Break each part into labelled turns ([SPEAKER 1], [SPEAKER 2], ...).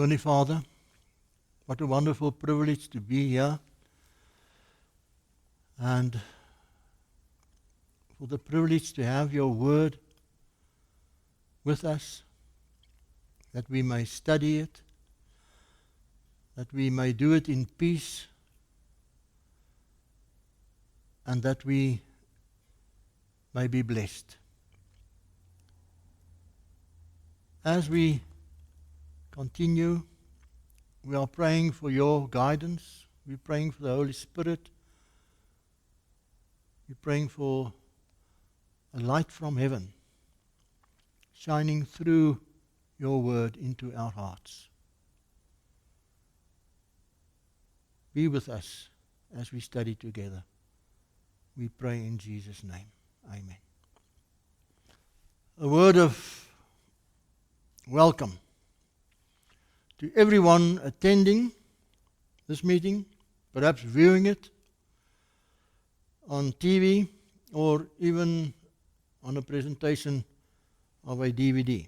[SPEAKER 1] Heavenly Father, what a wonderful privilege to be here, and for the privilege to have your word with us, that we may study it, that we may do it in peace, and that we may be blessed. As we continue, we are praying for your guidance. We're praying for the Holy Spirit. We're praying for a light from heaven shining through your word into our hearts. Be with us as we study together. We pray in Jesus' name. Amen. A word of welcome to everyone attending this meeting, perhaps viewing it on TV or even on a presentation of a DVD.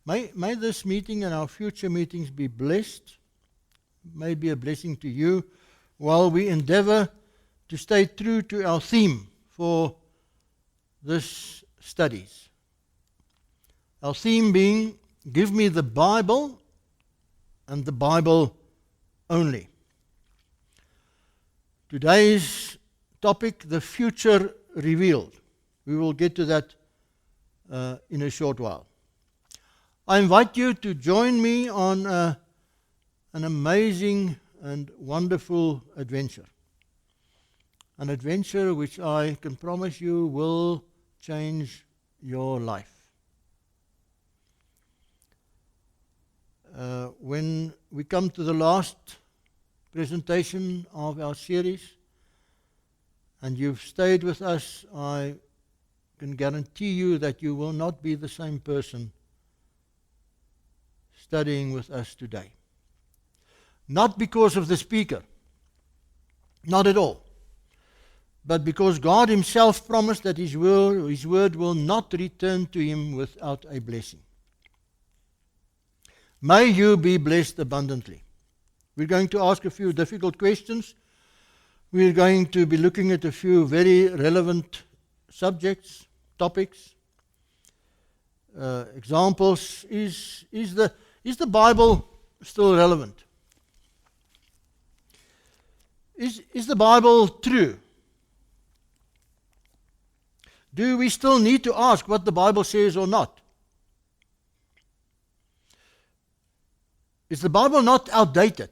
[SPEAKER 1] May this meeting and our future meetings be blessed, may be a blessing to you, while we endeavor to stay true to our theme for this studies. Our theme being, give me the Bible and the Bible only. Today's topic, the future revealed. We will get to that in a short while. I invite you to join me on an amazing and wonderful adventure. An adventure which I can promise you will change your life. When we come to the last presentation of our series, and you've stayed with us, I can guarantee you that you will not be the same person studying with us today. Not because of the speaker, not at all, but because God Himself promised that His word will not return to Him without a blessing. May you be blessed abundantly. We're going to ask a few difficult questions. We're going to be looking at a few very relevant subjects, topics, examples. Is the Bible still relevant? Is the Bible true? Do we still need to ask what the Bible says or not? Is the Bible not outdated?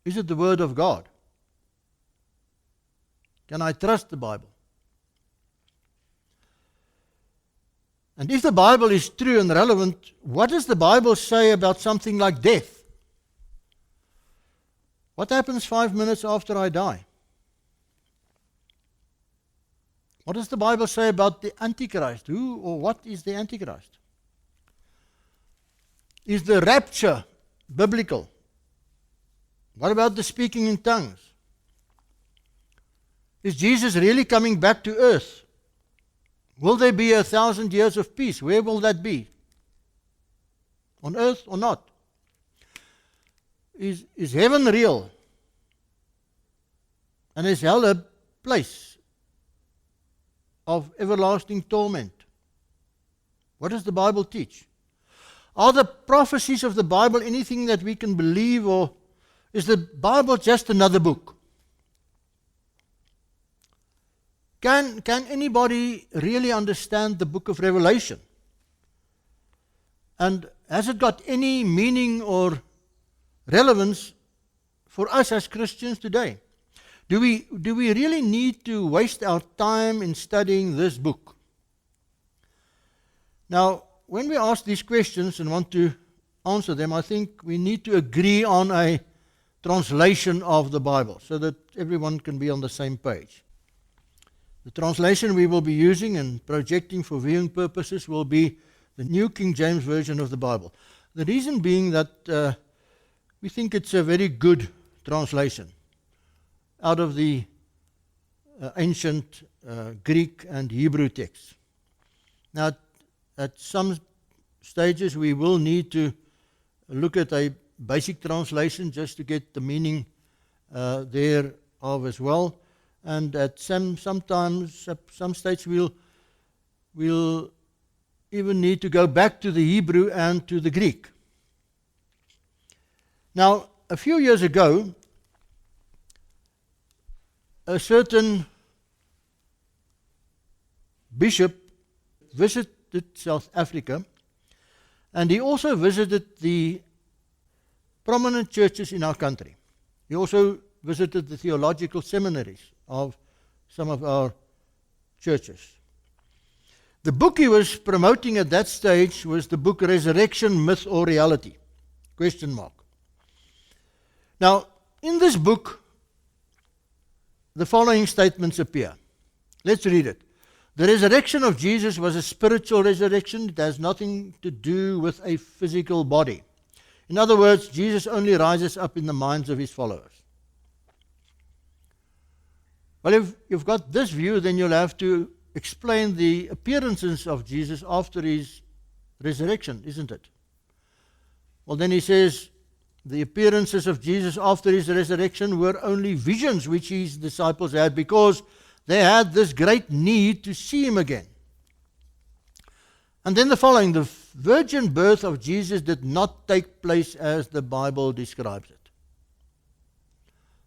[SPEAKER 1] Is it the Word of God? Can I trust the Bible? And if the Bible is true and relevant, what does the Bible say about something like death? What happens 5 minutes after I die? What does the Bible say about the Antichrist? Who or what is the Antichrist? Is the rapture biblical? What about the speaking in tongues? Is Jesus really coming back to earth? Will there be 1,000 years of peace? Where will that be? On earth or not? Is heaven real? And is hell a place of everlasting torment? What does the Bible teach? Are the prophecies of the Bible anything that we can believe, or is the Bible just another book? Can anybody really understand the book of Revelation? And has it got any meaning or relevance for us as Christians today? Do we really need to waste our time in studying this book? Now, when we ask these questions and want to answer them, I think we need to agree on a translation of the Bible so that everyone can be on the same page. The translation we will be using and projecting for viewing purposes will be the New King James Version of the Bible. The reason being that we think it's a very good translation out of the ancient Greek and Hebrew texts. Now, at some stages we will need to look at a basic translation just to get the meaning thereof as well. And at some stages we'll even need to go back to the Hebrew and to the Greek. Now, a few years ago, a certain bishop visited South Africa, and he also visited the prominent churches in our country. He also visited the theological seminaries of some of our churches. The book he was promoting at that stage was the book Resurrection, Myth or Reality? ? Now, in this book, the following statements appear. Let's read it. The resurrection of Jesus was a spiritual resurrection. It has nothing to do with a physical body. In other words, Jesus only rises up in the minds of his followers. Well, if you've got this view, then you'll have to explain the appearances of Jesus after his resurrection, isn't it? Well, then he says, the appearances of Jesus after his resurrection were only visions which his disciples had because they had this great need to see him again. And then the following, the virgin birth of Jesus did not take place as the Bible describes it.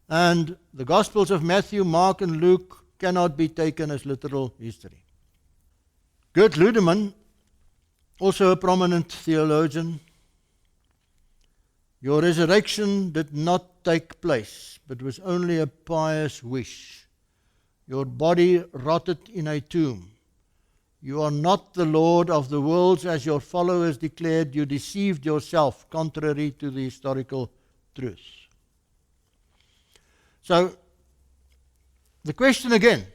[SPEAKER 1] And the Gospels of Matthew, Mark, and Luke cannot be taken as literal history. Gert Ludemann, also a prominent theologian, your resurrection did not take place, but was only a pious wish. Your body rotted in a tomb. You are not the Lord of the worlds, as your followers declared. You deceived yourself, contrary to the historical truth. So, the question again,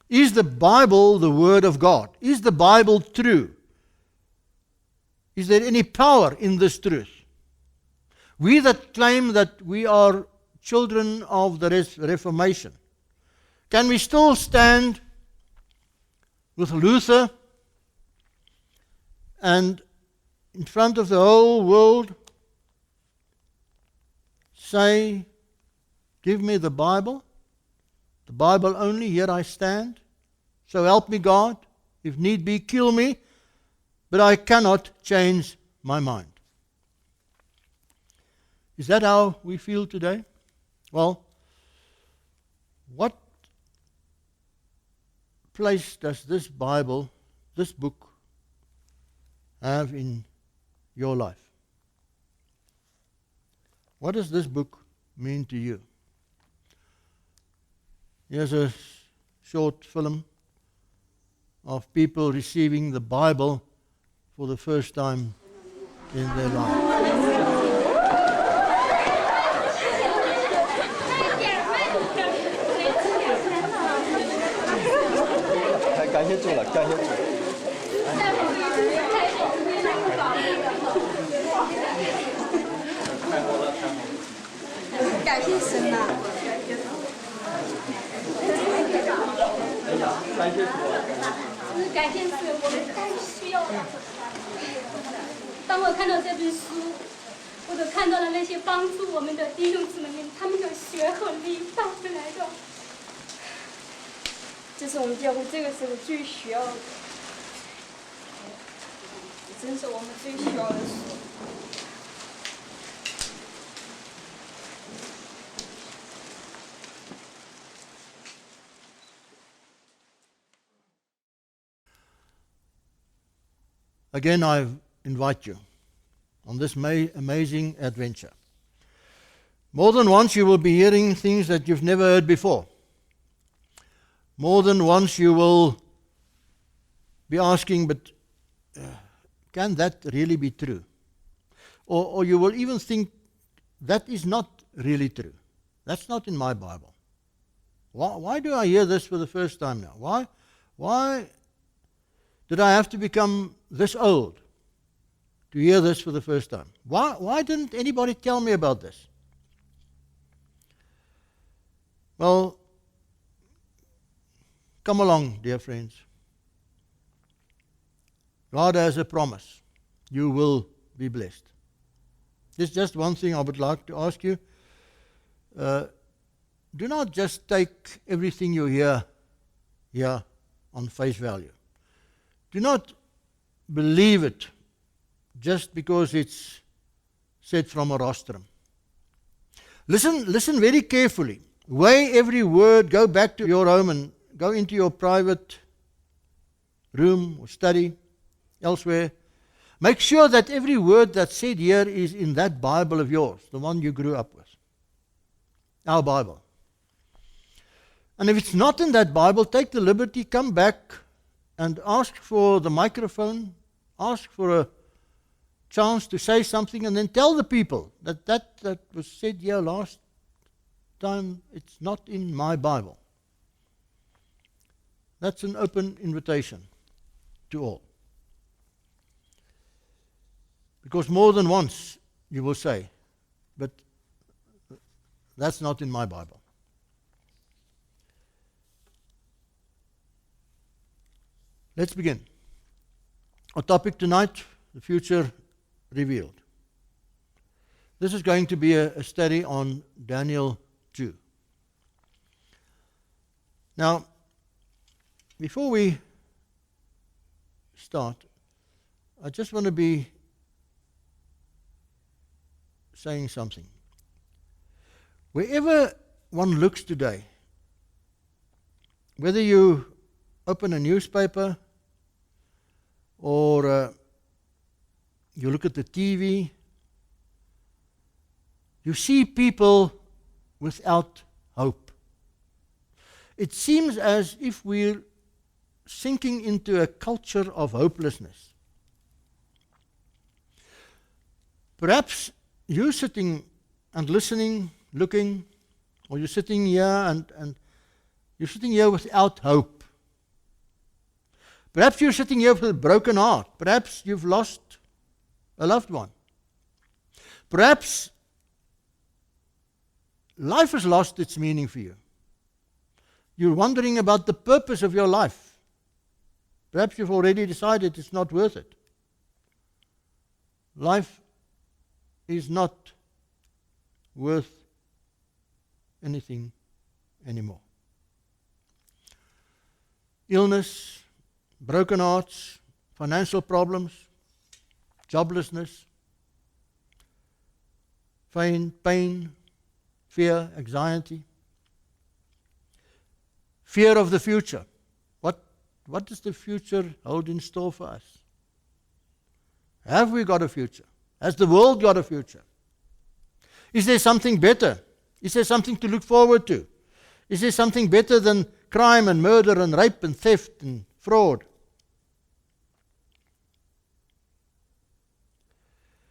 [SPEAKER 1] is the Bible the Word of God? Is the Bible true? Is there any power in this truth? We that claim that we are children of the Reformation, can we still stand with Luther and in front of the whole world say, give me the Bible only, here I stand, so help me God, if need be kill me, but I cannot change my mind. Is that how we feel today? Well, what place does this Bible, this book, have in your life? What does this book mean to you? Here's a short film of people receiving the Bible for the first time in their life.
[SPEAKER 2] 感谢主了，感谢主。
[SPEAKER 3] 感谢神呐！
[SPEAKER 2] 感谢主。
[SPEAKER 3] 感谢神，我们太需要了。当我看到这本书，或者看到了那些帮助我们的弟兄姊妹们，他们的血和力带回来的。 这是我们教会这个时候最需要的，真是我们最需要的书。
[SPEAKER 1] Again, I invite you on this amazing adventure. More than once you will be hearing things that you've never heard before. More than once you will be asking, but can that really be true? Or you will even think, that is not really true. That's not in my Bible. Why do I hear this for the first time now? Why did I have to become this old to hear this for the first time? Why didn't anybody tell me about this? Well, come along, dear friends. God has a promise. You will be blessed. There's just one thing I would like to ask you. Do not just take everything you hear here on face value. Do not believe it just because it's said from a rostrum. Listen very carefully. Weigh every word. Go back to your home and go into your private room or study elsewhere. Make sure that every word that's said here is in that Bible of yours, the one you grew up with. Our Bible. And if it's not in that Bible, take the liberty, come back and ask for the microphone, ask for a chance to say something, and then tell the people that was said here last time, it's not in my Bible. That's an open invitation to all. Because more than once you will say, but that's not in my Bible. Let's begin. Our topic tonight, the future revealed. This is going to be a study on Daniel 2. Now, before we start, I just want to be saying something. Wherever one looks today, whether you open a newspaper or you look at the TV, you see people without hope. It seems as if we're sinking into a culture of hopelessness. Perhaps you're sitting and listening, looking, or you're sitting here and you're sitting here without hope. Perhaps you're sitting here with a broken heart. Perhaps you've lost a loved one. Perhaps life has lost its meaning for you. You're wondering about the purpose of your life. Perhaps you've already decided it's not worth it. Life is not worth anything anymore. Illness, broken hearts, financial problems, joblessness, pain, fear, anxiety, fear of the future. What does the future hold in store for us? Have we got a future? Has the world got a future? Is there something better? Is there something to look forward to? Is there something better than crime and murder and rape and theft and fraud?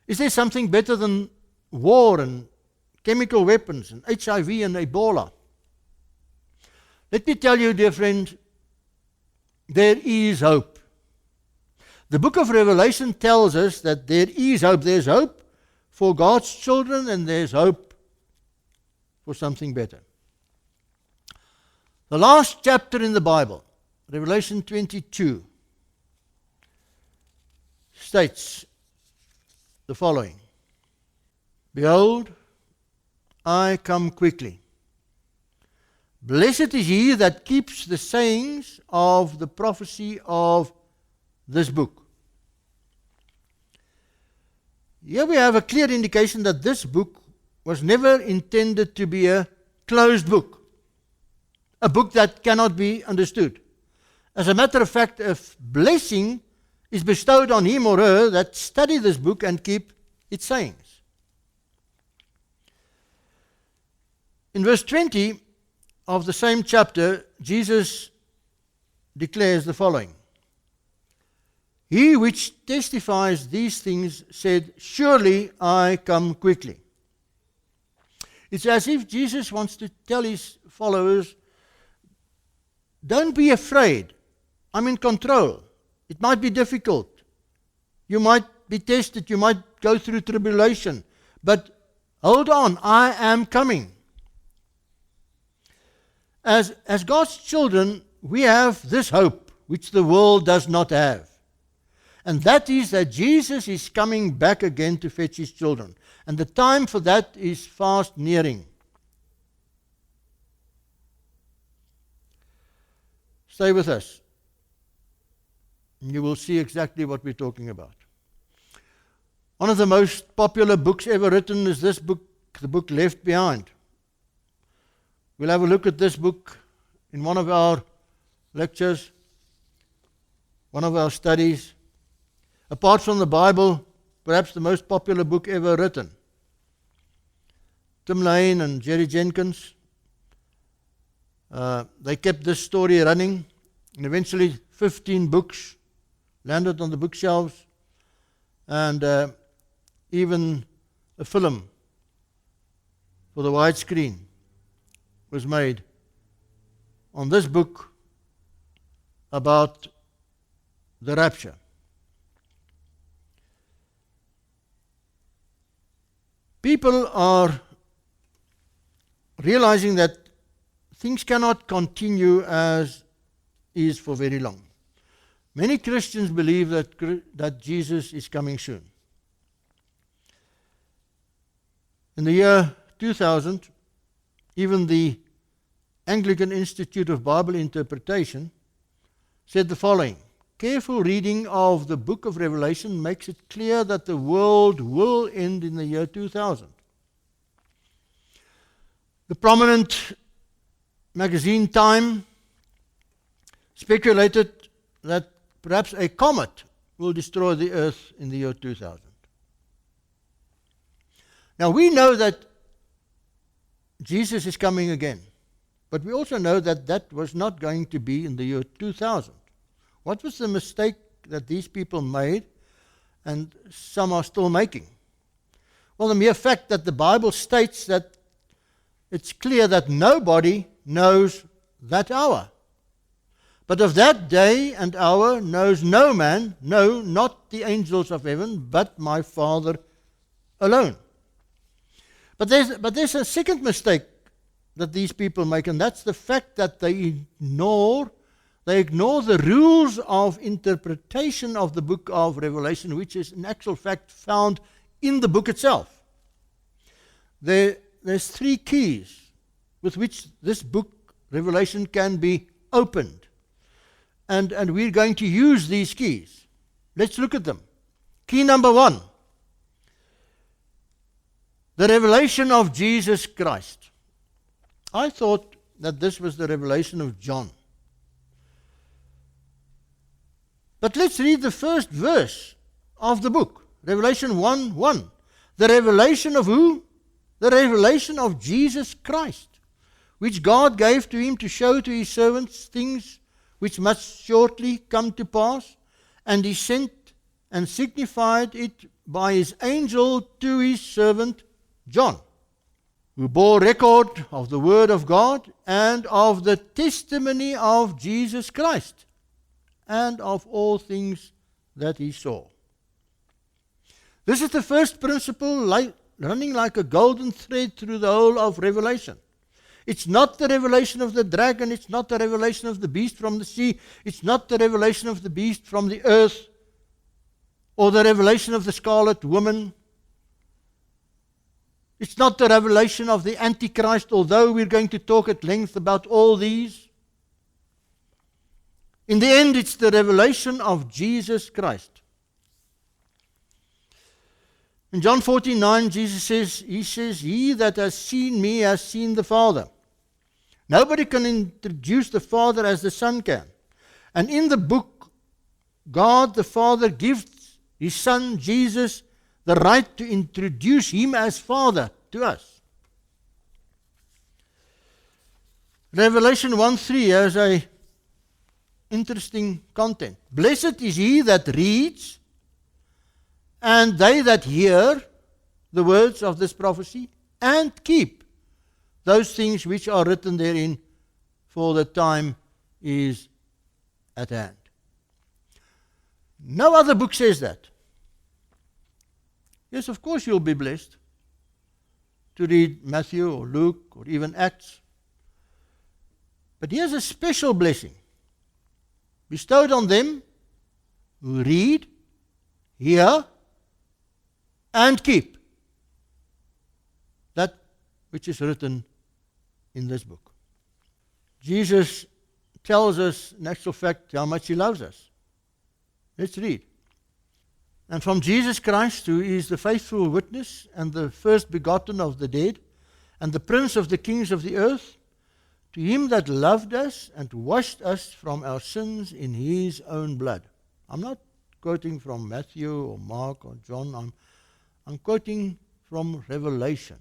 [SPEAKER 1] Is there something better than war and chemical weapons and HIV and Ebola? Let me tell you, dear friend, there is hope. The book of Revelation tells us that there is hope. There's hope for God's children and there's hope for something better. The last chapter in the Bible, Revelation 22, states the following. Behold, I come quickly. Blessed is he that keeps the sayings of the prophecy of this book. Here we have a clear indication that this book was never intended to be a closed book, a book that cannot be understood. As a matter of fact, a blessing is bestowed on him or her that study this book and keep its sayings. In verse 20 of the same chapter, Jesus declares the following. He which testifies these things said, surely I come quickly. It's as if Jesus wants to tell his followers, don't be afraid. I'm in control. It might be difficult. You might be tested. You might go through tribulation. But hold on, I am coming. As God's children, we have this hope which the world does not have. And that is that Jesus is coming back again to fetch his children. And the time for that is fast nearing. Stay with us. You will see exactly what we're talking about. One of the most popular books ever written is this book, the book Left Behind. We'll have a look at this book in one of our lectures, one of our studies. Apart from the Bible, perhaps the most popular book ever written. Tim Lane and Jerry Jenkins, they kept this story running, and eventually 15 books landed on the bookshelves, and even a film for the widescreen was made on this book about the rapture. People are realizing that things cannot continue as is for very long. Many Christians believe that Jesus is coming soon. In the year 2000, even the Anglican Institute of Bible Interpretation said the following: careful reading of the book of Revelation makes it clear that the world will end in the year 2000. The prominent magazine Time speculated that perhaps a comet will destroy the earth in the year 2000. Now we know that Jesus is coming again, but we also know that that was not going to be in the year 2000. What was the mistake that these people made, and some are still making? Well, the mere fact that the Bible states that it's clear that nobody knows that hour. But of that day and hour knows no man, no, not the angels of heaven, but my Father alone. But there's a second mistake that these people make, and that's the fact that they ignore the rules of interpretation of the book of Revelation, which is in actual fact found in the book itself. There's 3 keys with which this book, Revelation, can be opened. And we're going to use these keys. Let's look at them. Key number 1. The revelation of Jesus Christ. I thought that this was the revelation of John. But let's read the first verse of the book. Revelation 1:1. The revelation of who? The revelation of Jesus Christ, which God gave to him to show to his servants things which must shortly come to pass, and he sent and signified it by his angel to his servant John, who bore record of the word of God and of the testimony of Jesus Christ, and of all things that he saw. This is the first principle running like a golden thread through the whole of Revelation. It's not the revelation of the dragon, it's not the revelation of the beast from the sea, it's not the revelation of the beast from the earth, or the revelation of the scarlet woman. It's not the revelation of the Antichrist, although we're going to talk at length about all these. In the end, it's the revelation of Jesus Christ. In John 14:9, Jesus says, he that has seen me has seen the Father. Nobody can introduce the Father as the Son can. And in the book, God the Father gives his Son, Jesus, the right to introduce him as Father to us. Revelation 1:3 has a interesting content. Blessed is he that reads, and they that hear the words of this prophecy, and keep those things which are written therein, for the time is at hand. No other book says that. Yes, of course you'll be blessed to read Matthew or Luke or even Acts. But here's a special blessing bestowed on them who read hear, and keep that which is written in this book. Jesus tells us, in actual fact, how much he loves us. Let's read. And from Jesus Christ, who is the faithful witness and the first begotten of the dead, and the prince of the kings of the earth, to him that loved us and washed us from our sins in his own blood. I'm not quoting from Matthew or Mark or John. I'm quoting from Revelation,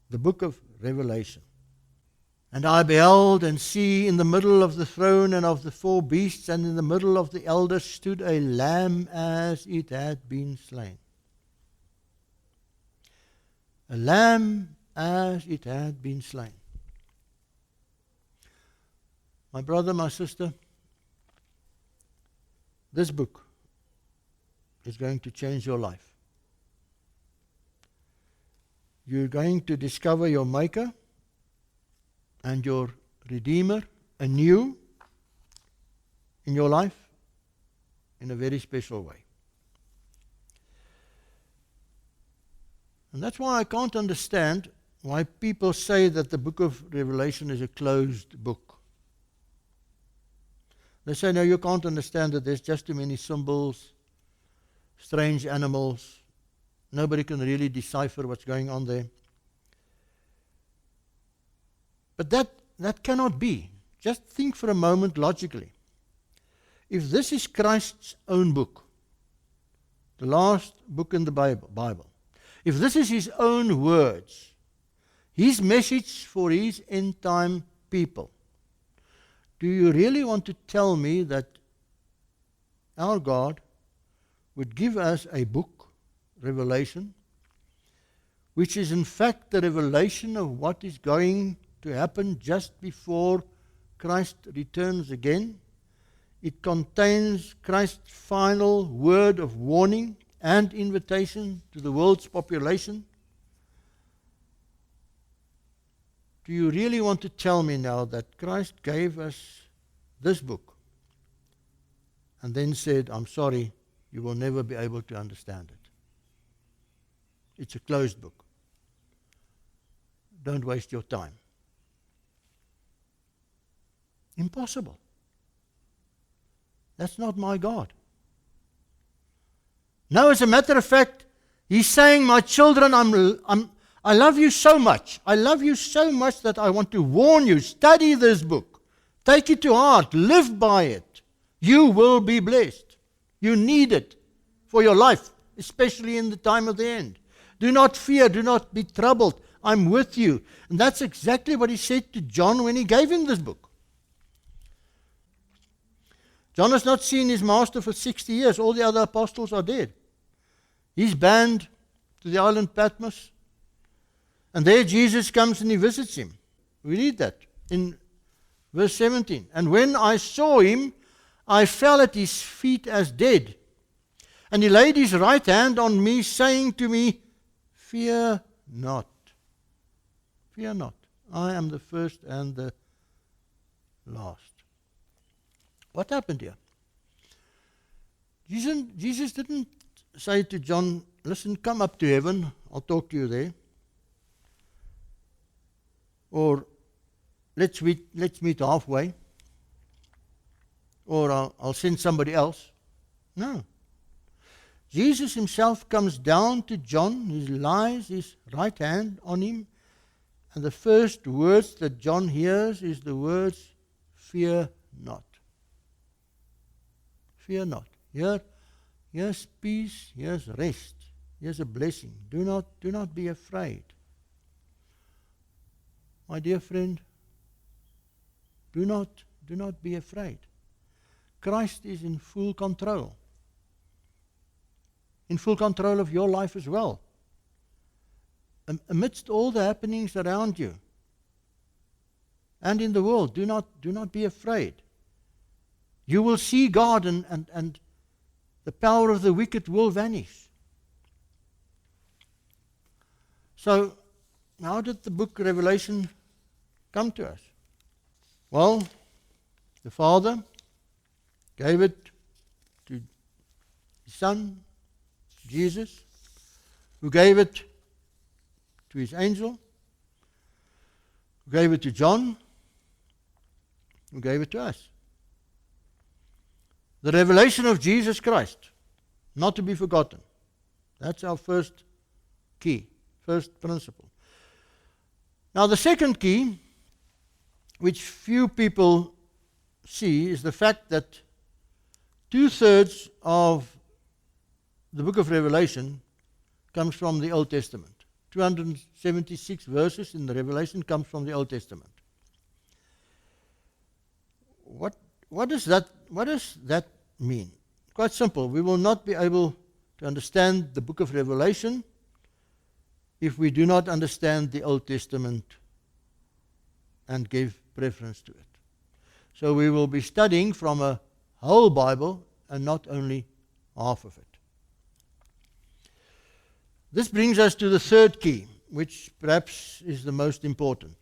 [SPEAKER 1] the book of Revelation. And I beheld and see in the middle of the throne and of the four beasts and in the middle of the elders stood a lamb as it had been slain. A lamb as it had been slain. My brother, my sister, this book is going to change your life. You're going to discover your Maker and your Redeemer anew in your life in a very special way. And that's why I can't understand why people say that the book of Revelation is a closed book. They say, no, you can't understand it. There's just too many symbols, strange animals. Nobody can really decipher what's going on there. But that cannot be. Just think for a moment logically. If this is Christ's own book, the last book in the Bible, if this is his own words, his message for his end time people, do you really want to tell me that our God would give us a book, Revelation, which is in fact the revelation of what is going to happen just before Christ returns again? It contains Christ's final word of warning and invitation to the world's population. Do you really want to tell me now that Christ gave us this book and then said, I'm sorry, you will never be able to understand it? It's a closed book. Don't waste your time. Impossible. That's not my God. No, as a matter of fact, he's saying, my children, I love you so much. I love you so much that I want to warn you. Study this book. Take it to heart. Live by it. You will be blessed. You need it for your life, especially in the time of the end. Do not fear. Do not be troubled. I'm with you. And that's exactly what he said to John when he gave him this book. John has not seen his master for 60 years. All the other apostles are dead. He's banned to the island Patmos. And there Jesus comes and he visits him. We read that in verse 17. And when I saw him, I fell at his feet as dead. And he laid his right hand on me, saying to me, fear not. Fear not. I am the first and the last. What happened here? Jesus didn't say to John, listen, come up to heaven, I'll talk to you there. Or let's meet halfway. Or I'll send somebody else. No. Jesus himself comes down to John, he lays his right hand on him, and the first words that John hears is the words, fear not. Fear not. Here's peace, here's rest, here's a blessing. Do not be afraid. My dear friend, do not be afraid. Christ is in full control. In full control of your life as well. Amidst all the happenings around you and in the world, do not be afraid. You will see God and the power of the wicked will vanish. So, how did the book of Revelation come to us? Well, the Father gave it to His Son, Jesus, who gave it to his angel, who gave it to John, who gave it to us. The revelation of Jesus Christ, not to be forgotten. That's our first key, first principle. Now the second key, which few people see, is the fact that 2/3 of the book of Revelation comes from the Old Testament. 276 verses in the Revelation comes from the Old Testament. What does that mean? Quite simple. We will not be able to understand the book of Revelation if we do not understand the Old Testament and give preference to it. So we will be studying from a whole Bible and not only half of it. This brings us to the third key, which perhaps is the most important.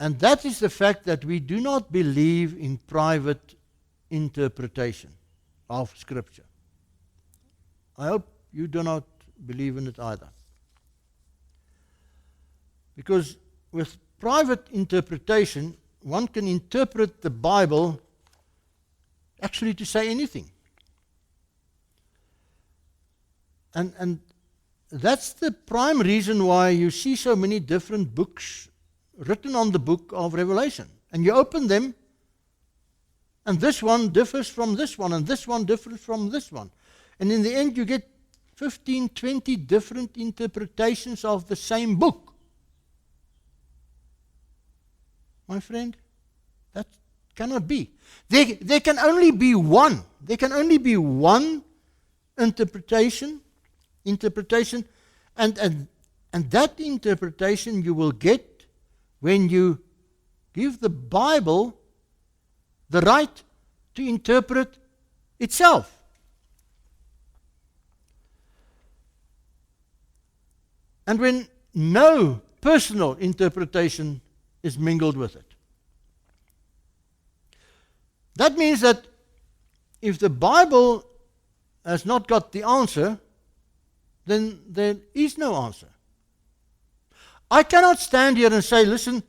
[SPEAKER 1] And that is the fact that we do not believe in private interpretation of Scripture. I hope you do not believe in it either. Because with private interpretation, one can interpret the Bible actually to say anything. And that's the prime reason why you see so many different books written on the book of Revelation. And you open them, and this one differs from this one, and this one differs from this one. And in the end, you get 15, 20 different interpretations of the same book. My friend, that cannot be. There can only be one. There can only be one interpretation, and that interpretation you will get when you give the Bible the right to interpret itself. And when no personal interpretation is mingled with it. That means that if the Bible has not got the answer, then there is no answer. I cannot stand here and say, listen,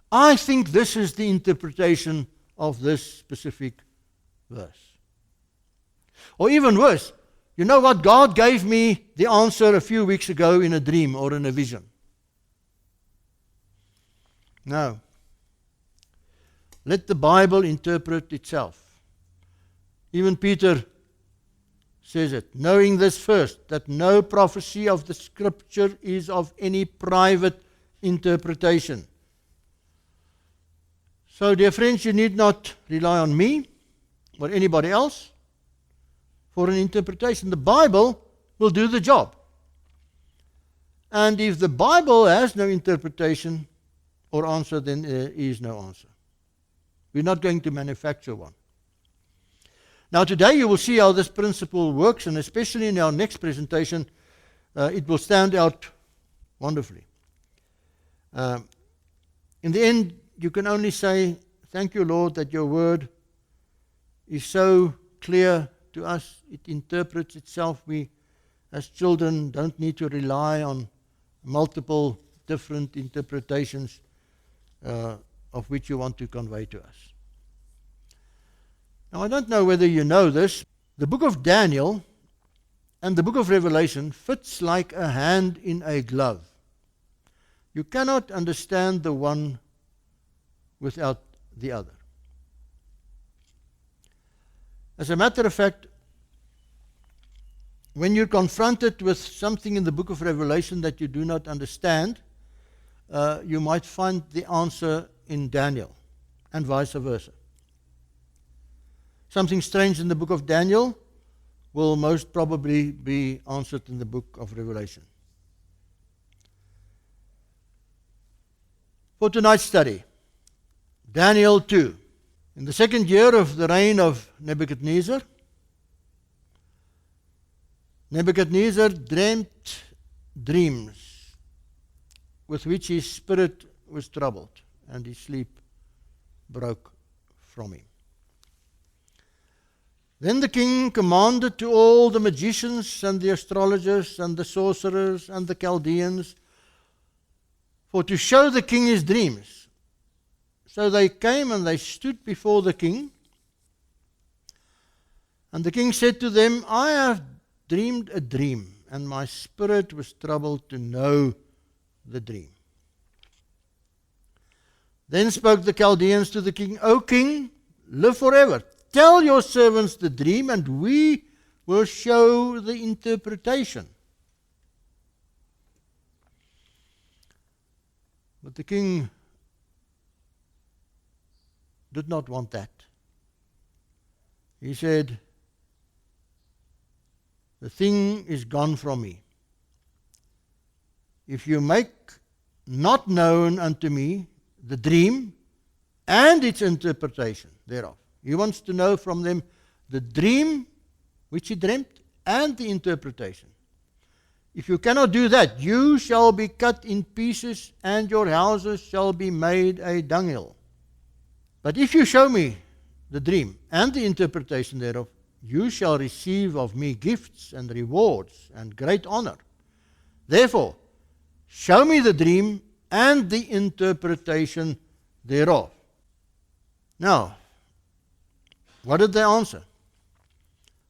[SPEAKER 1] I think this is the interpretation of this specific verse. Or even worse, you know what? God gave me the answer a few weeks ago in a dream or in a vision. No. Let the Bible interpret itself. Even Peter says it, knowing this first, that no prophecy of the Scripture is of any private interpretation. So, dear friends, you need not rely on me or anybody else for an interpretation. The Bible will do the job. And if the Bible has no interpretation or answer, then there is no answer. We're not going to manufacture one. Now today you will see how this principle works, and especially in our next presentation, it will stand out wonderfully. In the end, you can only say, thank you, Lord, that your word is so clear to us. It interprets itself. We, as children, don't need to rely on multiple different interpretations of which you want to convey to us. Now, I don't know whether you know this. The book of Daniel and the book of Revelation fits like a hand in a glove. You cannot understand the one without the other. As a matter of fact, when you're confronted with something in the book of Revelation that you do not understand, you might find the answer in Daniel, and vice versa. Something strange in the book of Daniel will most probably be answered in the book of Revelation. For tonight's study, Daniel 2. In the second year of the reign of Nebuchadnezzar, Nebuchadnezzar dreamt dreams with which his spirit was troubled, and his sleep broke from him. Then the king commanded to all the magicians and the astrologers and the sorcerers and the Chaldeans for to show the king his dreams. So they came and they stood before the king. And the king said to them, I have dreamed a dream, and my spirit was troubled to know the dream. Then spoke the Chaldeans to the king, O king, live forever. Tell your servants the dream, and we will show the interpretation. But the king did not want that. He said, the thing is gone from me. If you make not known unto me the dream and its interpretation thereof. He wants to know from them the dream which he dreamt and the interpretation. If you cannot do that, you shall be cut in pieces, and your houses shall be made a dunghill. But if you show me the dream and the interpretation thereof, you shall receive of me gifts and rewards and great honor. Therefore, show me the dream and the interpretation thereof. Now, what did they answer?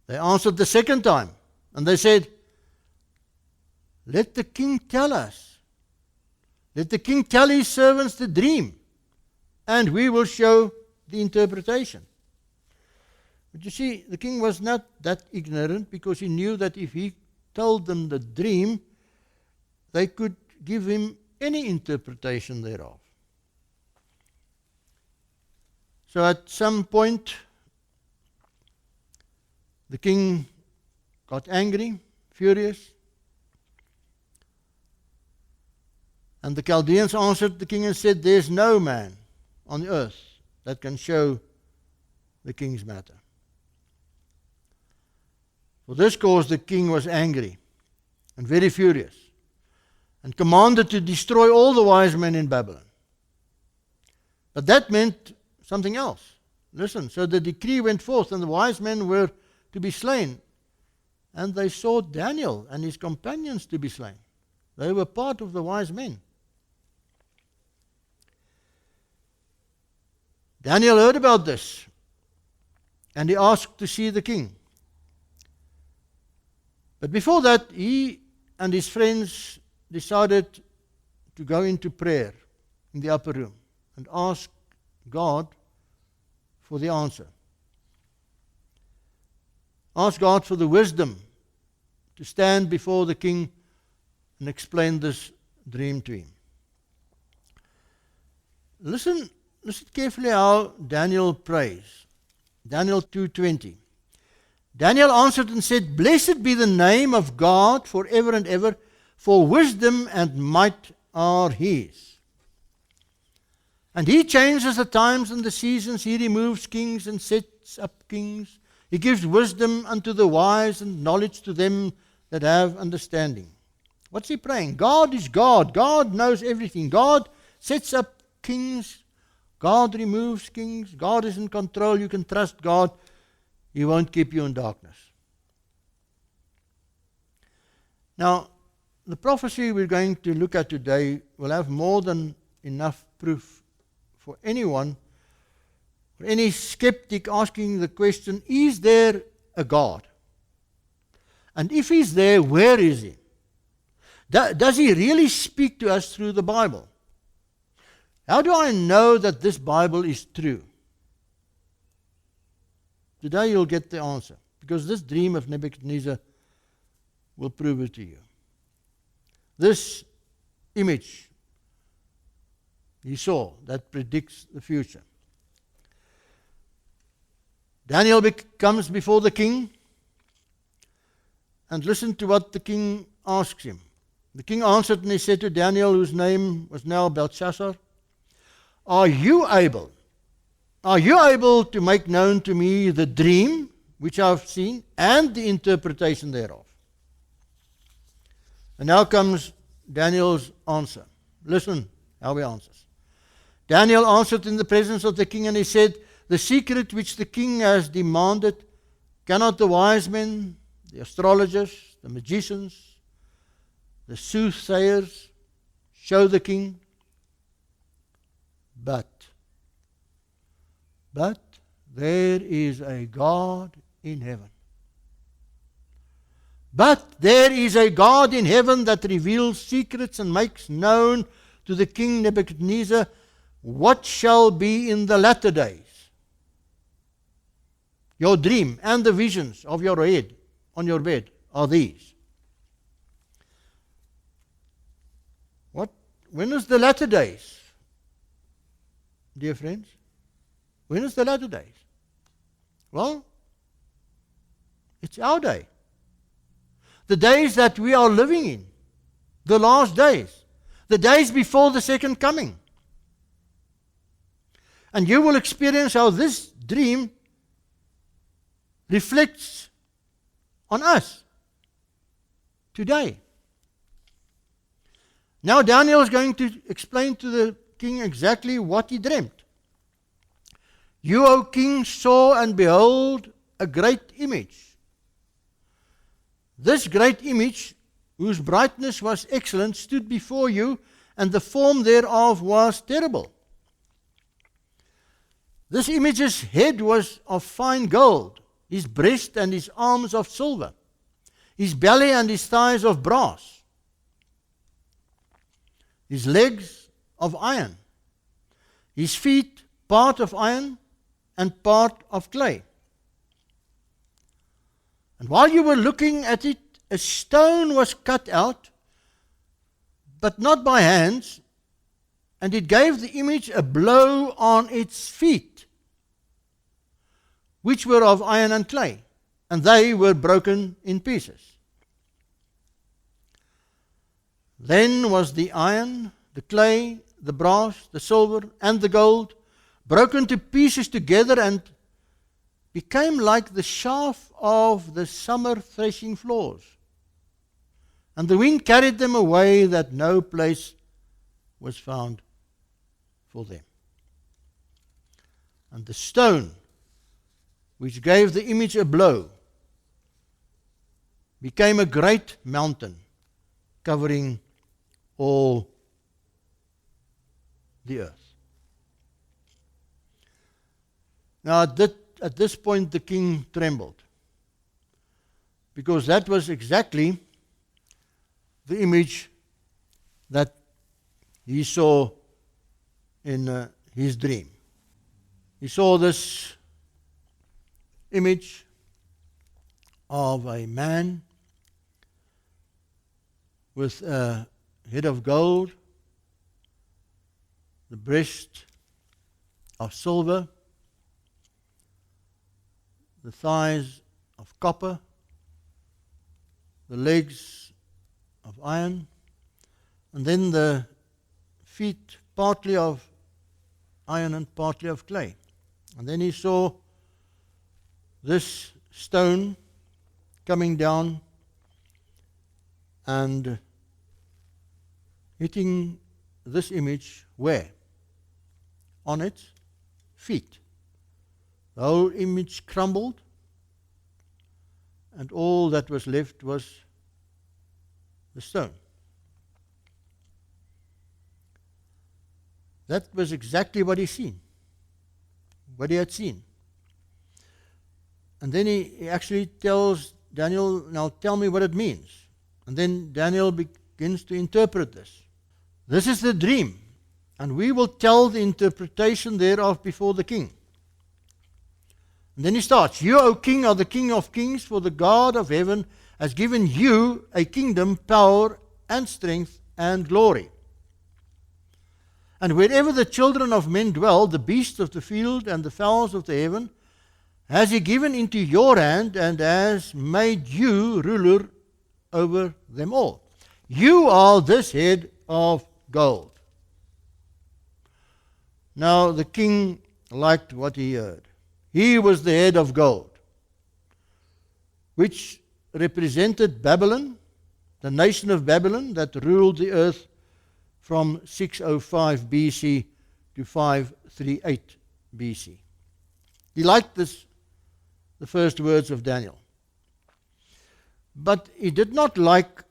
[SPEAKER 1] They answered the second time, and they said, let the king tell us. Let the king tell his servants the dream, and we will show the interpretation. But you see, the king was not that ignorant, because he knew that if he told them the dream, they could give him any interpretation thereof. So at some point, the king got angry, furious. And the Chaldeans answered the king and said, there's no man on the earth that can show the king's matter. For this cause the king was angry and very furious, and commanded to destroy all the wise men in Babylon. But that meant something else. Listen, so the decree went forth, and the wise men were to be slain. And they sought Daniel and his companions to be slain. They were part of the wise men. Daniel heard about this, and he asked to see the king. But before that, he and his friends decided to go into prayer in the upper room and ask God for the answer. Ask God for the wisdom to stand before the king and explain this dream to him. Listen carefully how Daniel prays. Daniel 2:20. Daniel answered and said, blessed be the name of God forever and ever, for wisdom and might are his. And he changes the times and the seasons. He removes kings and sets up kings. He gives wisdom unto the wise and knowledge to them that have understanding. What's he praying? God is God. God knows everything. God sets up kings. God removes kings. God is in control. You can trust God. He won't keep you in darkness. Now, the prophecy we're going to look at today will have more than enough proof for anyone, or any skeptic asking the question, is there a God? And if he's there, where is he? Does he really speak to us through the Bible? How do I know that this Bible is true? Today you'll get the answer, because this dream of Nebuchadnezzar will prove it to you. This image he saw that predicts the future. Daniel comes before the king, and listen to what the king asks him. The king answered, and he said to Daniel, whose name was now Belshazzar, Are you able to make known to me the dream which I have seen and the interpretation thereof? And now comes Daniel's answer. Listen how he answers. Daniel answered in the presence of the king, and he said, The secret which the king has demanded, Cannot the wise men, the astrologers, the magicians, the soothsayers show the king? But there is a God in heaven. But there is a God in heaven that reveals secrets and makes known to the king Nebuchadnezzar what shall be in the latter days. Your dream and the visions of your head on your bed are these. When is the latter days? Dear friends, when is the latter days? Well, it's our day. The days that we are living in, the last days, the days before the second coming. And you will experience how this dream reflects on us today. Now Daniel is going to explain to the king exactly what he dreamt. You, O king, saw and behold a great image. This great image, whose brightness was excellent, stood before you, and the form thereof was terrible. This image's head was of fine gold, his breast and his arms of silver, his belly and his thighs of brass, his legs of iron, his feet part of iron and part of clay. And while you were looking at it, a stone was cut out, but not by hands, and it gave the image a blow on its feet, which were of iron and clay, and they were broken in pieces. Then was the iron, the clay, the brass, the silver, and the gold broken to pieces together, and became like the chaff of the summer threshing floors. And the wind carried them away, that no place was found for them. And the stone, which gave the image a blow, became a great mountain, covering all the earth. Now at this point the king trembled, because that was exactly the image that he saw in his dream. He saw this image of a man with a head of gold, the breast of silver, the thighs of copper, the legs of iron, and then the feet partly of iron and partly of clay. And then he saw this stone coming down and hitting this image where? On its feet. The whole image crumbled, and all that was left was the stone. That was exactly what he had seen. And then he actually tells Daniel, now tell me what it means. And then Daniel begins to interpret this. This is the dream, and we will tell the interpretation thereof before the king. And then he starts, you, O king, are the king of kings, for the God of heaven has given you a kingdom, power, and strength, and glory. And wherever the children of men dwell, the beasts of the field and the fowls of the heaven, has he given into your hand, and has made you ruler over them all. You are this head of gold. Now the king liked what he heard. He was the head of gold, which represented Babylon, the nation of Babylon that ruled the earth from 605 BC to 538 BC. He liked this the first words of Daniel. But he did not like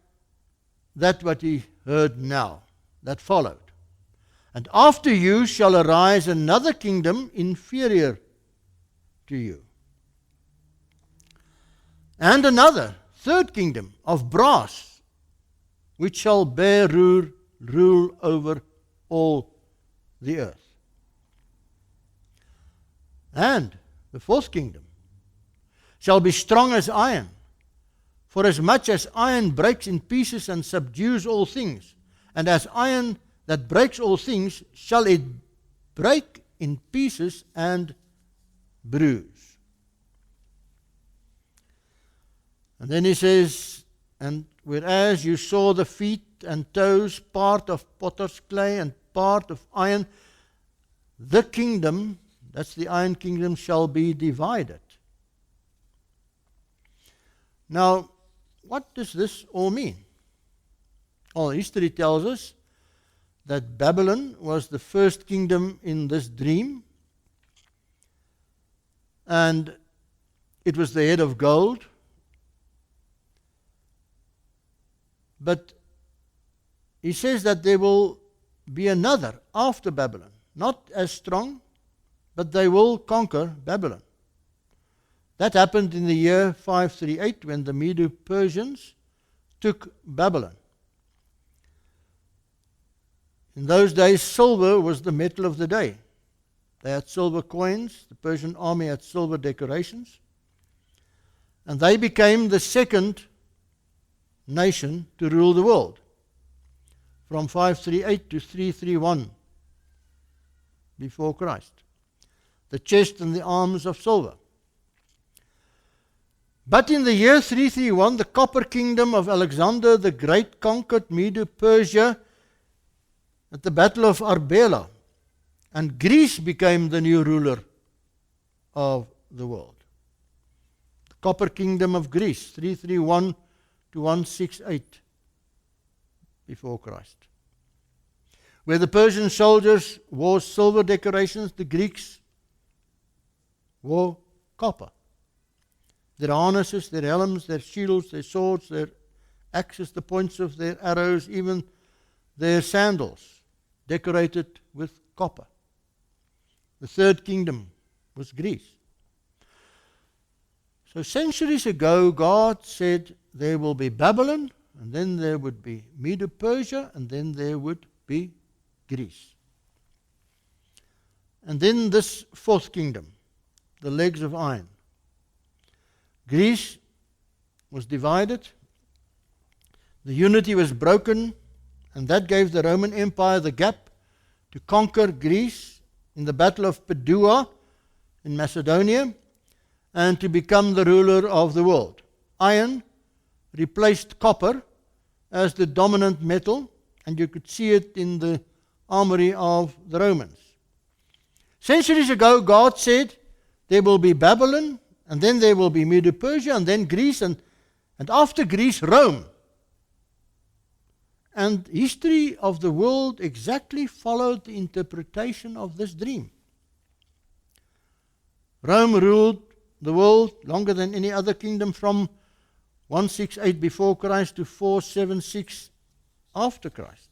[SPEAKER 1] that what he heard now, that followed. And after you shall arise another kingdom inferior to you. And another, third kingdom of brass, which shall bear rule over all the earth. And the fourth kingdom shall be strong as iron, for as much as iron breaks in pieces and subdues all things, and as iron that breaks all things, shall it break in pieces and bruise. And then he says, and whereas you saw the feet and toes, part of potter's clay and part of iron, the kingdom, that's the iron kingdom, shall be divided. Now, what does this all mean? Well, history tells us that Babylon was the first kingdom in this dream, and it was the head of gold. But he says that there will be another after Babylon, not as strong, but they will conquer Babylon. That happened in the year 538 when the Medo-Persians took Babylon. In those days, silver was the metal of the day. They had silver coins. The Persian army had silver decorations. And they became the second nation to rule the world from 538 to 331 before Christ. The chest and the arms of silver. But in the year 331, the copper kingdom of Alexander the Great conquered Medo-Persia at the Battle of Arbela, and Greece became the new ruler of the world. The copper kingdom of Greece, 331 to 168 before Christ. Where the Persian soldiers wore silver decorations, the Greeks wore copper. Their harnesses, their helms, their shields, their swords, their axes, the points of their arrows, even their sandals, decorated with copper. The third kingdom was Greece. So centuries ago, God said there will be Babylon, and then there would be Medo-Persia, and then there would be Greece. And then this fourth kingdom, the legs of iron. Greece was divided, the unity was broken, and that gave the Roman Empire the gap to conquer Greece in the Battle of Padua in Macedonia and to become the ruler of the world. Iron replaced copper as the dominant metal, and you could see it in the armory of the Romans. Centuries ago, God said there will be Babylon, and then there will be Medo-Persia, and then Greece, and after Greece, Rome. And history of the world exactly followed the interpretation of this dream. Rome ruled the world longer than any other kingdom from 168 before Christ to 476 after Christ.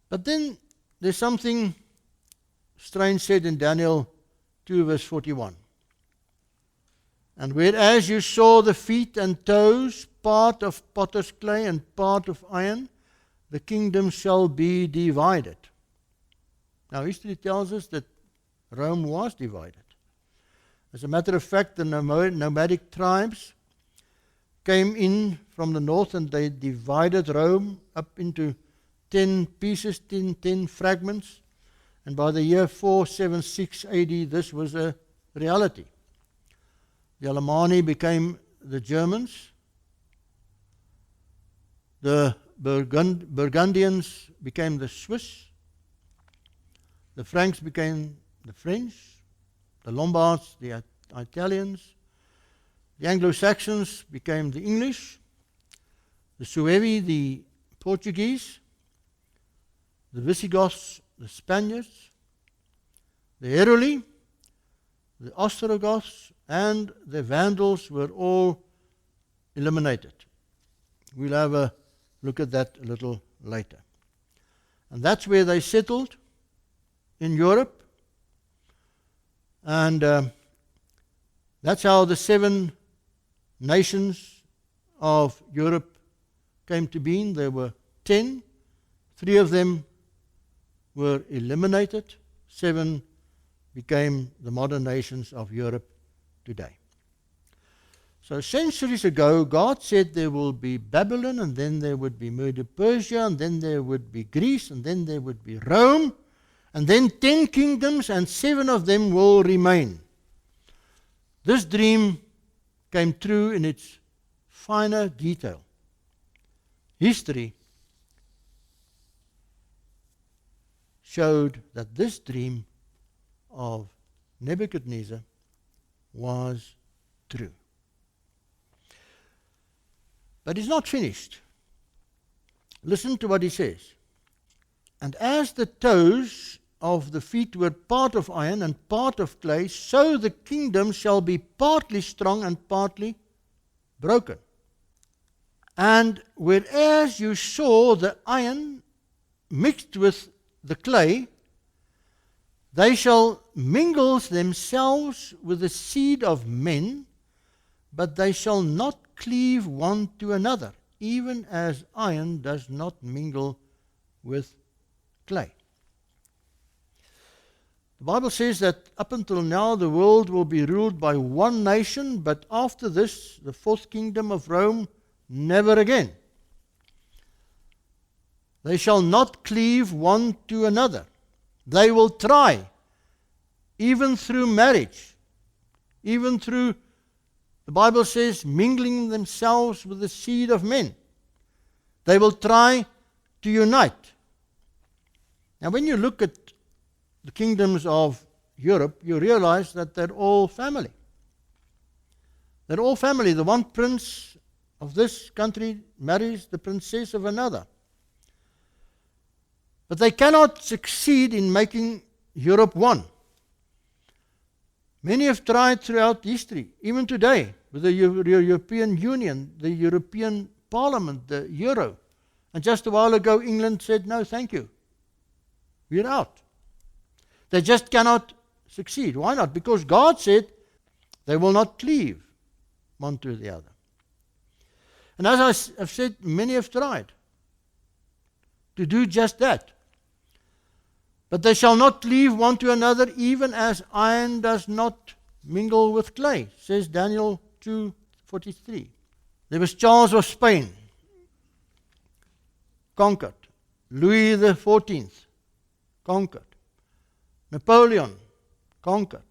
[SPEAKER 1] But then there's something strange said in Daniel 2 verse 41. And whereas you saw the feet and toes, part of potter's clay and part of iron, the kingdom shall be divided. Now history tells us that Rome was divided. As a matter of fact, the nomadic tribes came in from the north and they divided Rome up into 10 pieces, 10 fragments. And by the year 476 AD, this was a reality. The Alemanni became the Germans. The Burgundians became the Swiss. The Franks became the French. The Lombards, the Italians. The Anglo-Saxons became the English. The Suevi, the Portuguese. The Visigoths, the Spaniards. The Heruli, the Ostrogoths, and the Vandals were all eliminated. We'll have a look at that a little later. And that's where they settled in Europe. And that's how the 7 nations of Europe came to being. There were 10. 3 of them were eliminated. 7 became the modern nations of Europe today. So centuries ago, God said there will be Babylon, and then there would be Medo-Persia, and then there would be Greece, and then there would be Rome, and then 10 kingdoms, and 7 of them will remain. This dream came true in its finer detail. History showed that this dream of Nebuchadnezzar was true. But it's not finished. Listen to what he says. And as the toes of the feet were part of iron and part of clay, so the kingdom shall be partly strong and partly broken. And whereas you saw the iron mixed with the clay, they shall mingle themselves with the seed of men, but they shall not cleave one to another, even as iron does not mingle with clay. The Bible says that up until now the world will be ruled by one nation, but after this, the 4th kingdom of Rome, never again. They shall not cleave one to another. They will try, even through marriage, even through, the Bible says, mingling themselves with the seed of men. They will try to unite. Now, when you look at the kingdoms of Europe, you realize that they're all family. They're all family. The one prince of this country marries the princess of another. But they cannot succeed in making Europe one. Many have tried throughout history, even today, with the European Union, the European Parliament, the Euro. And just a while ago, England said, no, thank you. We're out. They just cannot succeed. Why not? Because God said they will not cleave one to the other. And as I've said, many have tried to do just that. But they shall not cleave one to another, even as iron does not mingle with clay, says Daniel 2:43. There was Charles of Spain, conquered. Louis XIV, conquered. Napoleon, conquered.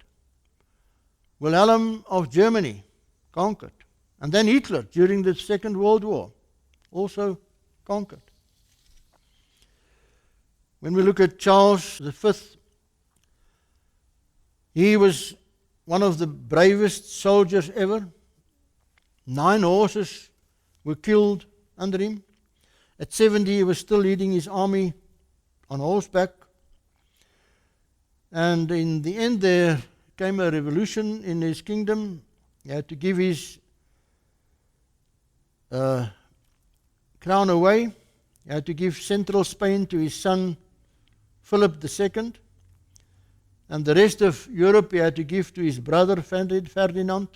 [SPEAKER 1] Wilhelm of Germany, conquered. And then Hitler, during the Second World War, also conquered. When we look at Charles V, he was one of the bravest soldiers ever. 9 horses were killed under him. At 70, he was still leading his army on horseback. And in the end, there came a revolution in his kingdom. He had to give his crown away. He had to give central Spain to his son, Philip II. And the rest of Europe he had to give to his brother, Ferdinand.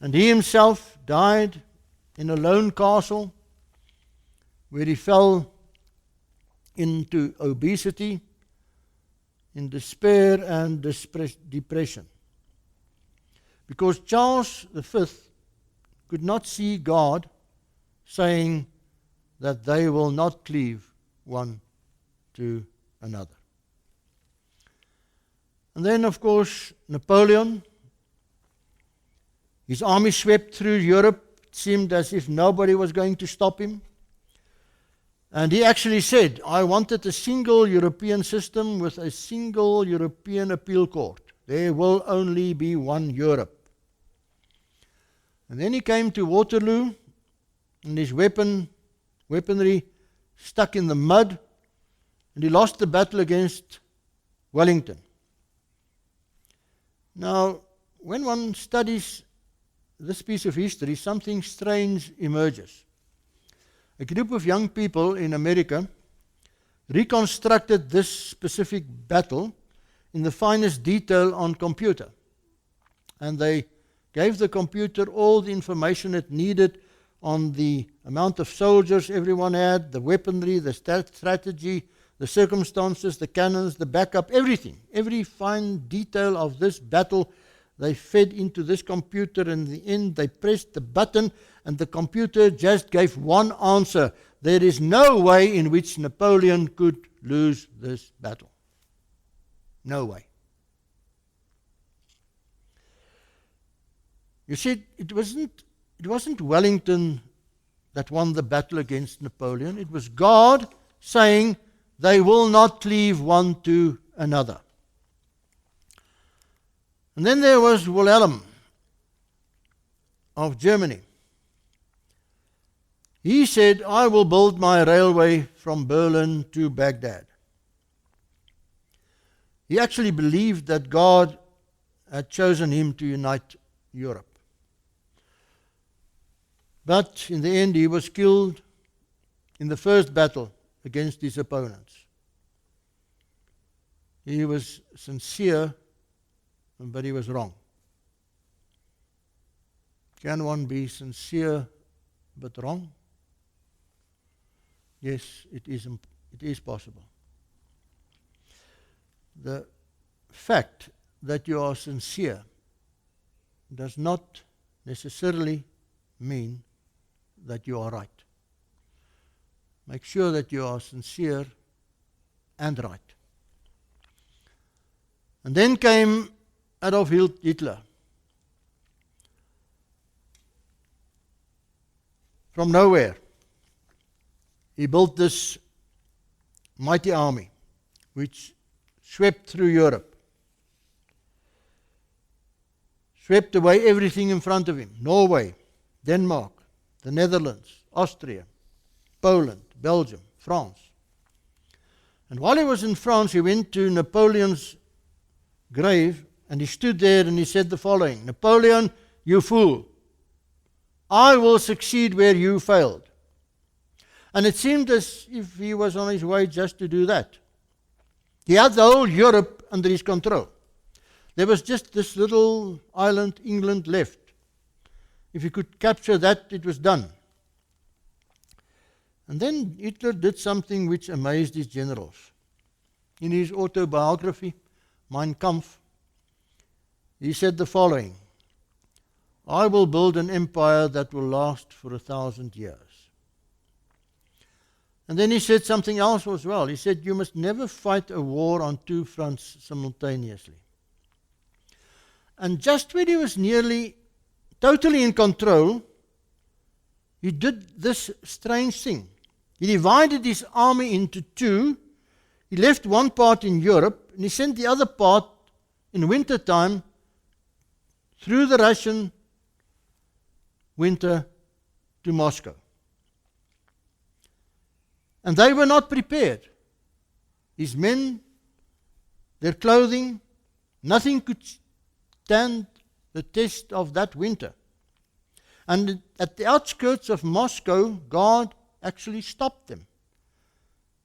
[SPEAKER 1] And he himself died in a lone castle where he fell into obesity, in despair and depression. Because Charles V could not see God saying that they will not cleave one to another. And then, of course, Napoleon. His army swept through Europe. It seemed as if nobody was going to stop him. And he actually said, I wanted a single European system with a single European appeal court. There will only be one Europe. And then he came to Waterloo, and his weaponry stuck in the mud, and he lost the battle against Wellington. Now, when one studies this piece of history, something strange emerges. A group of young people in America reconstructed this specific battle in the finest detail on computer. And they gave the computer all the information it needed on the amount of soldiers everyone had, the weaponry, the strategy, the circumstances, the cannons, the backup, everything. Every fine detail of this battle they fed into this computer. In the end, they pressed the button and the computer just gave one answer. There is no way in which Napoleon could lose this battle. No way. You see, it wasn't Wellington that won the battle against Napoleon. It was God saying they will not cleave one to another. And then there was Wilhelm of Germany. He said, I will build my railway from Berlin to Baghdad. He actually believed that God had chosen him to unite Europe. But in the end, he was killed in the first battle against his opponents. He was sincere, but he was wrong. Can one be sincere but wrong? Yes, it is possible. The fact that you are sincere does not necessarily mean that you are right. Make sure that you are sincere and right. And then came Adolf Hitler. From nowhere, he built this mighty army which swept through Europe, swept away everything in front of him. Norway, Denmark, the Netherlands, Austria, Poland, Belgium, France. And while he was in France, he went to Napoleon's grave and he stood there and he said the following, Napoleon, you fool, I will succeed where you failed. And it seemed as if he was on his way just to do that. He had the whole Europe under his control. There was just this little island, England, left. If he could capture that, it was done. And then Hitler did something which amazed his generals. In his autobiography, Mein Kampf, he said the following, I will build an empire that will last for 1,000 years. And then he said something else as well. He said, you must never fight a war on two fronts simultaneously. And just when he was nearly totally in control, he did this strange thing. He divided his army into two. He left one part in Europe, and he sent the other part in winter time through the Russian winter to Moscow. And they were not prepared. His men, their clothing, nothing could stand the test of that winter. And at the outskirts of Moscow, God actually stopped them.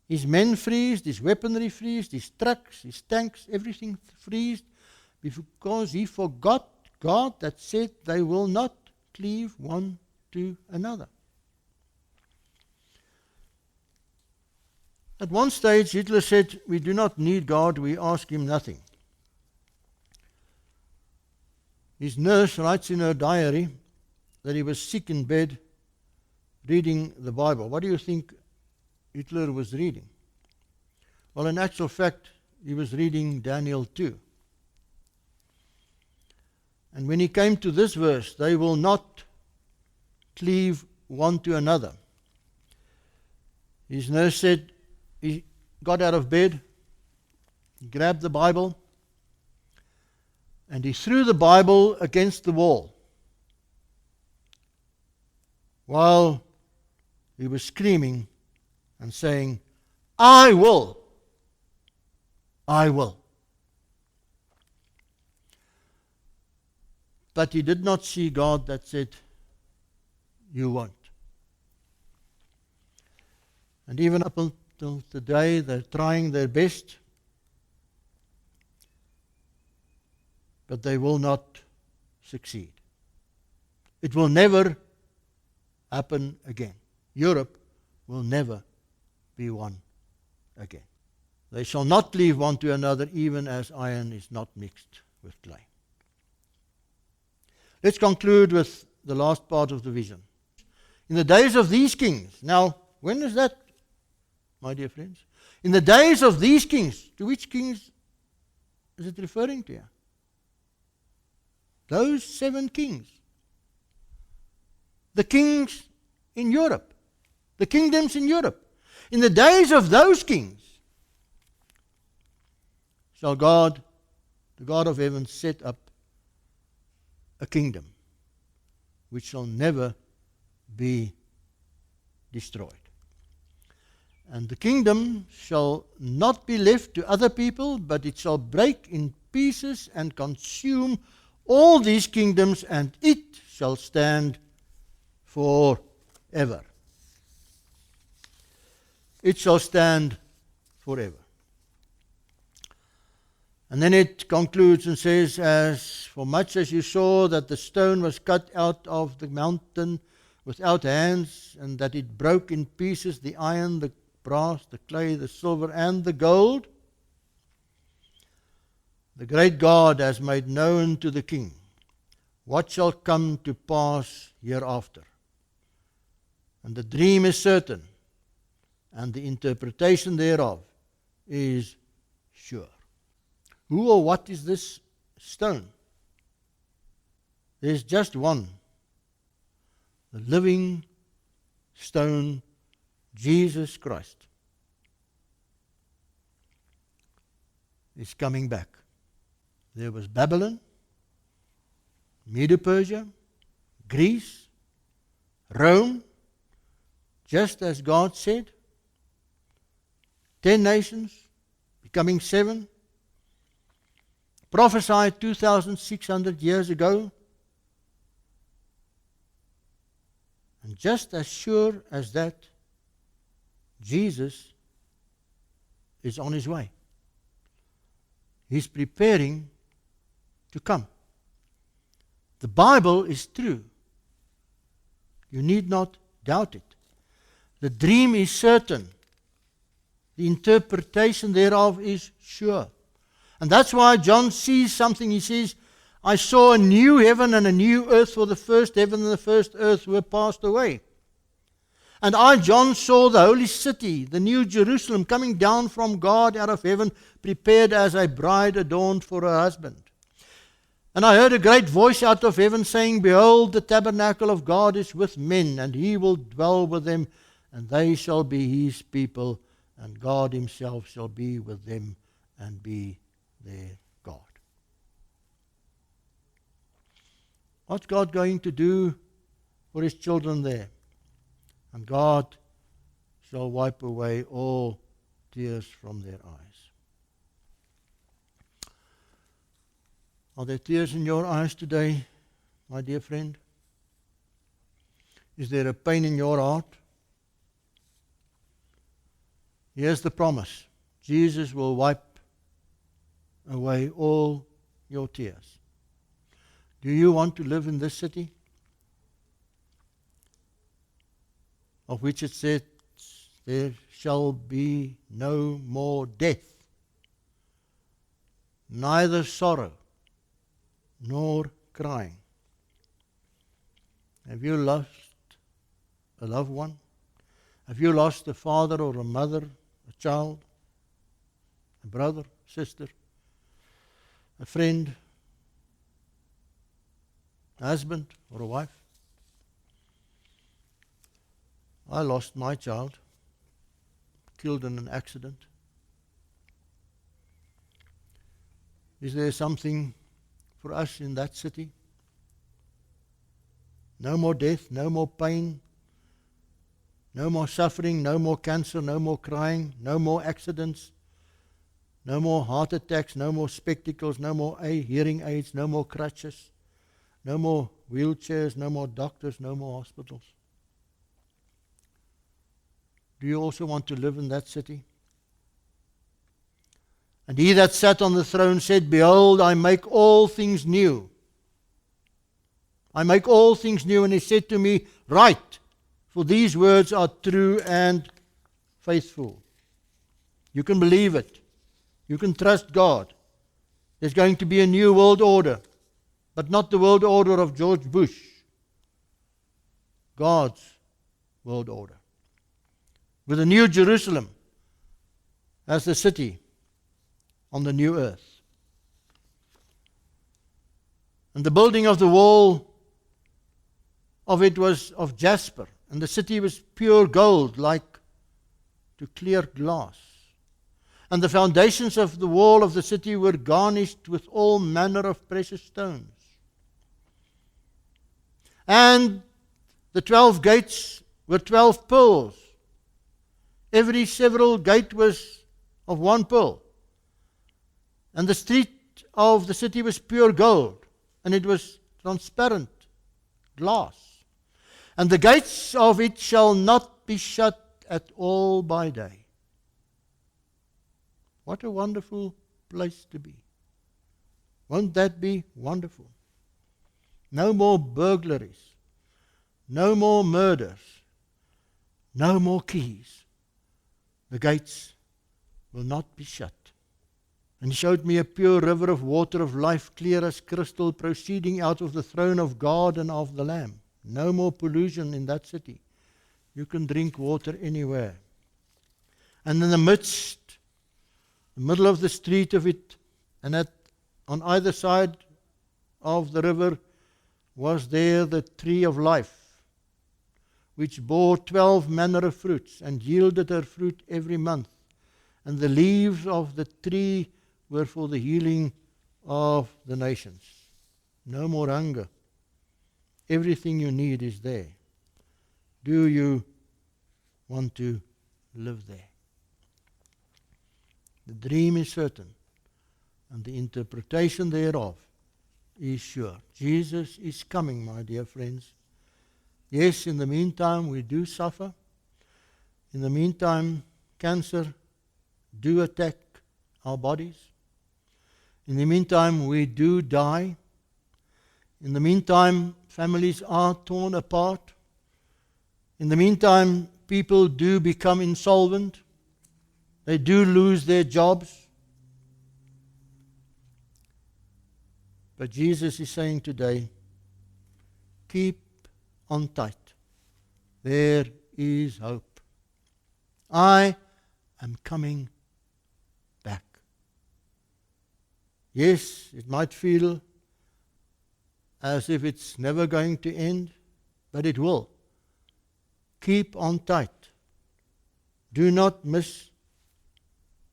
[SPEAKER 1] His men freezed, his weaponry freezed, his trucks, his tanks, everything freezed, because he forgot God that said they will not cleave one to another. At one stage, Hitler said, we do not need God, we ask him nothing. His nurse writes in her diary that he was sick in bed reading the Bible. What do you think Hitler was reading? Well, in actual fact, he was reading Daniel 2. And when he came to this verse, they will not cleave one to another. His nurse said, he got out of bed, he grabbed the Bible, and he threw the Bible against the wall while he was screaming and saying, I will. I will. But he did not see God that said, you won't. And even up until today, they're trying their best, but they will not succeed. It will never happen again. Europe will never be one again. They shall not leave one to another, even as iron is not mixed with clay. Let's conclude with the last part of the vision. In the days of these kings. Now, when is that, my dear friends? In the days of these kings. To which kings is it referring to here? Those 7 kings. The kings in Europe. The kingdoms in Europe. In the days of those kings shall God, the God of heaven, set up a kingdom which shall never be destroyed. And the kingdom shall not be left to other people, but it shall break in pieces and consume all these kingdoms, and it shall stand forever. It shall stand forever. And then it concludes and says, as for much as you saw that the stone was cut out of the mountain without hands, and that it broke in pieces the iron, the brass, the clay, the silver, and the gold, the great God has made known to the king what shall come to pass hereafter. And the dream is certain, and the interpretation thereof is sure. Who or what is this stone? There's just one. The living stone, Jesus Christ, is coming back. There was Babylon, Medo-Persia, Greece, Rome, just as God said. 10 nations, becoming 7. Prophesied 2,600 years ago. And just as sure as that, Jesus is on his way. He's preparing to come. The Bible is true. You need not doubt it. The dream is certain. The interpretation thereof is sure. And that's why John sees something. He says, I saw a new heaven and a new earth, for the first heaven and the first earth were passed away. And I, John, saw the holy city, the new Jerusalem, coming down from God out of heaven, prepared as a bride adorned for her husband. And I heard a great voice out of heaven saying, behold, the tabernacle of God is with men, and he will dwell with them, and they shall be his people, and God himself shall be with them and be their God. What's God going to do for his children there? And God shall wipe away all tears from their eyes. Are there tears in your eyes today, my dear friend? Is there a pain in your heart? Here's the promise. Jesus will wipe away all your tears. Do you want to live in this city? Of which it says, there shall be no more death, neither sorrow, nor crying. Have you lost a loved one? Have you lost a father or a mother, a child, a brother, sister, a friend, a husband or a wife? I lost my child, killed in an accident. Is there something for us in that city? No more death, no more pain, no more suffering, no more cancer, no more crying, no more accidents, no more heart attacks, no more spectacles, no more hearing aids, no more crutches, No more wheelchairs, no more doctors, no more hospitals. Do you also want to live in that city? And he that sat on the throne said, Behold, I make all things new. I make all things new. And he said to me, Write, for these words are true and faithful. You can believe it. You can trust God. There's going to be a new world order, but not the world order of George Bush. God's world order. With a new Jerusalem as the city on the new earth. And the building of the wall of it was of jasper, and the city was pure gold, like to clear glass. And the foundations of the wall of the city were garnished with all manner of precious stones. And the 12 gates were 12 pearls. Every several gate was of one pearl. And the street of the city was pure gold, and it was transparent glass. And the gates of it shall not be shut at all by day. What a wonderful place to be. Won't that be wonderful? No more burglaries. No more murders. No more keys. The gates will not be shut. And he showed me a pure river of water of life, clear as crystal, proceeding out of the throne of God and of the Lamb. No more pollution in that city. You can drink water anywhere. And in the midst, the middle of the street of it, and on either side of the river, was there the tree of life, which bore 12 manner of fruits, and yielded her fruit every month. And the leaves of the tree were for the healing of the nations. No more hunger. Everything you need is there. Do you want to live there? The dream is certain, and the interpretation thereof is sure. Jesus is coming, my dear friends. Yes, in the meantime, we do suffer. In the meantime, cancer do attack our bodies. In the meantime, we do die. In the meantime, families are torn apart. In the meantime, people do become insolvent. They do lose their jobs. But Jesus is saying today, keep on tight. There is hope. I am coming back. Yes, it might feel as if it's never going to end, but it will. Keep on tight. Do not miss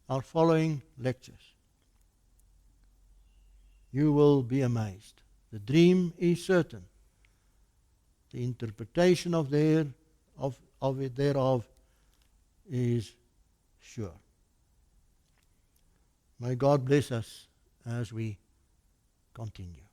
[SPEAKER 1] our following lectures. You will be amazed. The dream is certain. The interpretation of it thereof is sure. May God bless us as we continue.